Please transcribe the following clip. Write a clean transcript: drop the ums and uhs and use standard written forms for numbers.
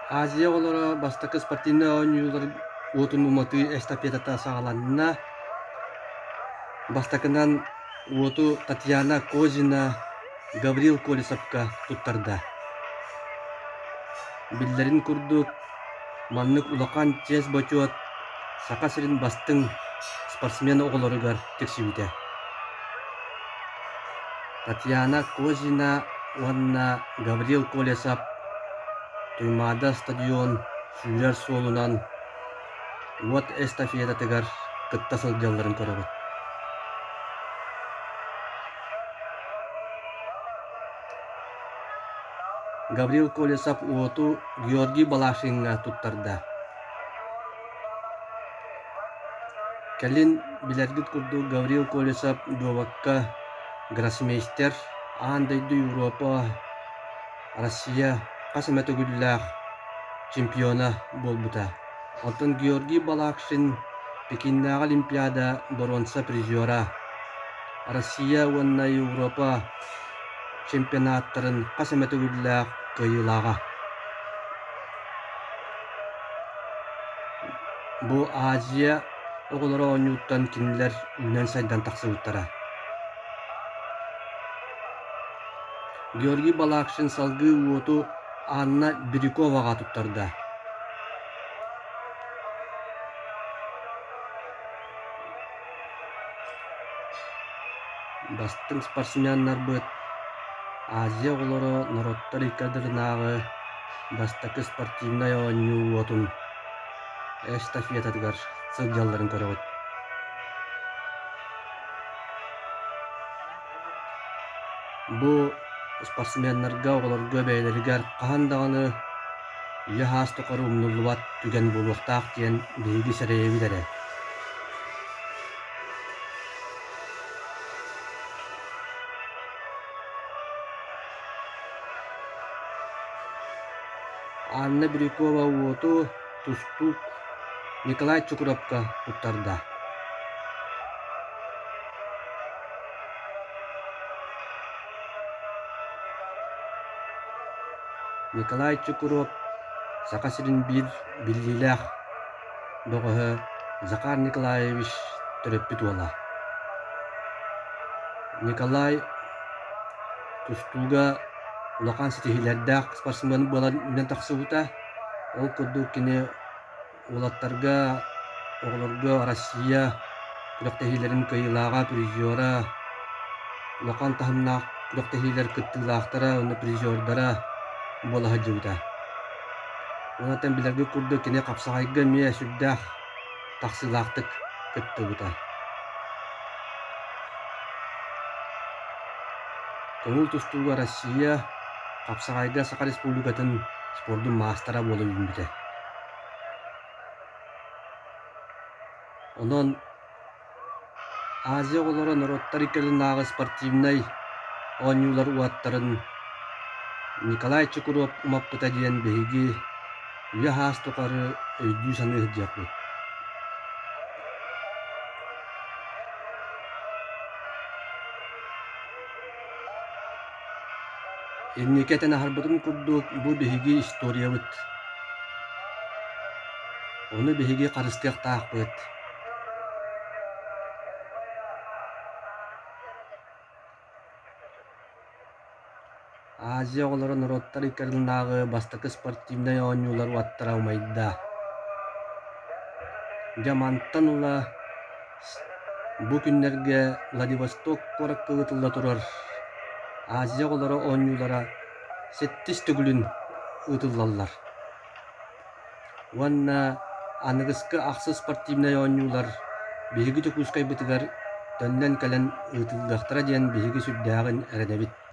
Азия олора бастакы спортивный ойнуылар уотун уматы эстафетата сагаланна бастакынан уоту Татьяна Козина Гаврил Колесовка туттарда. Биллерин курдук маннык улакан тез бочуот сака сирин бастың спортсмен оголоругар тексибите. Татьяна Козина уанна Гаврил Колесов Туймада стадион сүйер солунан уот эстафетатыгар кытта сылдьалларын көрөбүт. Гаврил Колесов уоту Георгий Балашинга туттарда. Келин билергит курду Гаврил Колесов дуовакка гроссмейстер аандайды Европа, Россия касыметөгүллээх чемпиона болбута. Онтон Георгий Балашин Пекиннағы Олимпиада бронза призера. Россия уанна Европа чемпионаттарын касыметөгүллээх кыйылаға. Бу Азия оголоро оñуuттан кинилер үнэн сайдан тахсыбыттара. Георгий Балашин салгы уоту Анна Бирюковага туттарда. Бастың спортсменнар быт Азия оголоро нороттар иккадырынаагы бастакы спортивный оñуу уотун эстафетатыгар сылдьалларын көрөбүт. Бу спортсменнарга оголорго бэйлэригэр кахандаганы яхаастокары умнуллубат түген булуктаах диэн биһиги сэрэйэбитэрэ. Анна Бирюкова уоту тустук Николай Чукуровка туттарда. Николай Чукуров сакасирин бир биллилээх доҕоһо Захар Николаевич төрөппүт уола. Николай тустууга улахан ситиһилэрдээх спортсмен буолан үнэн тахсыбыта. Ол курдук кини улаттарга оҕолорго Россия күлөктэһиилэрин кыйылаага призера улахан тахымнаах күлөктэһиилэр кыттыылаахтара уну призердара буолаһа дьыбыта. Онотон билэрги курдук кини капсаҕайга миэ сүрдээх тахсыылаахтык кыттыбыта. Тоҥул тустууга Россия капсаҕайга Саха Республикатын спордун маастара буолу үйүмбүтэ. Онон Азия оголоро нороттар иккелинааҕы спортивный оñуулар уаттарын Николай Чукуров умаппыта диэн биһиги яхаастокары өйдүү саныыр диэхпит. Инникетен ахарбытын курдук бу биһиги историябыт. Ону биһиги харыстыах таахпыт. Азия оголоро нороттар иккелинааҕы бастакы спортивный оñуулар уаттара умайда. Жамантан ула бу күннерге Владивосток кораккыгытылла турар Азия оголоро оñуулара сеттис төгүлүн ытыллаллар. Уанна аныгыскы ахсы спортивный оñуулар биһиги токуускайбытыгар төннен кэлэн ытыллыахтара диэн биһиги сүрдээгин эрэнэбит.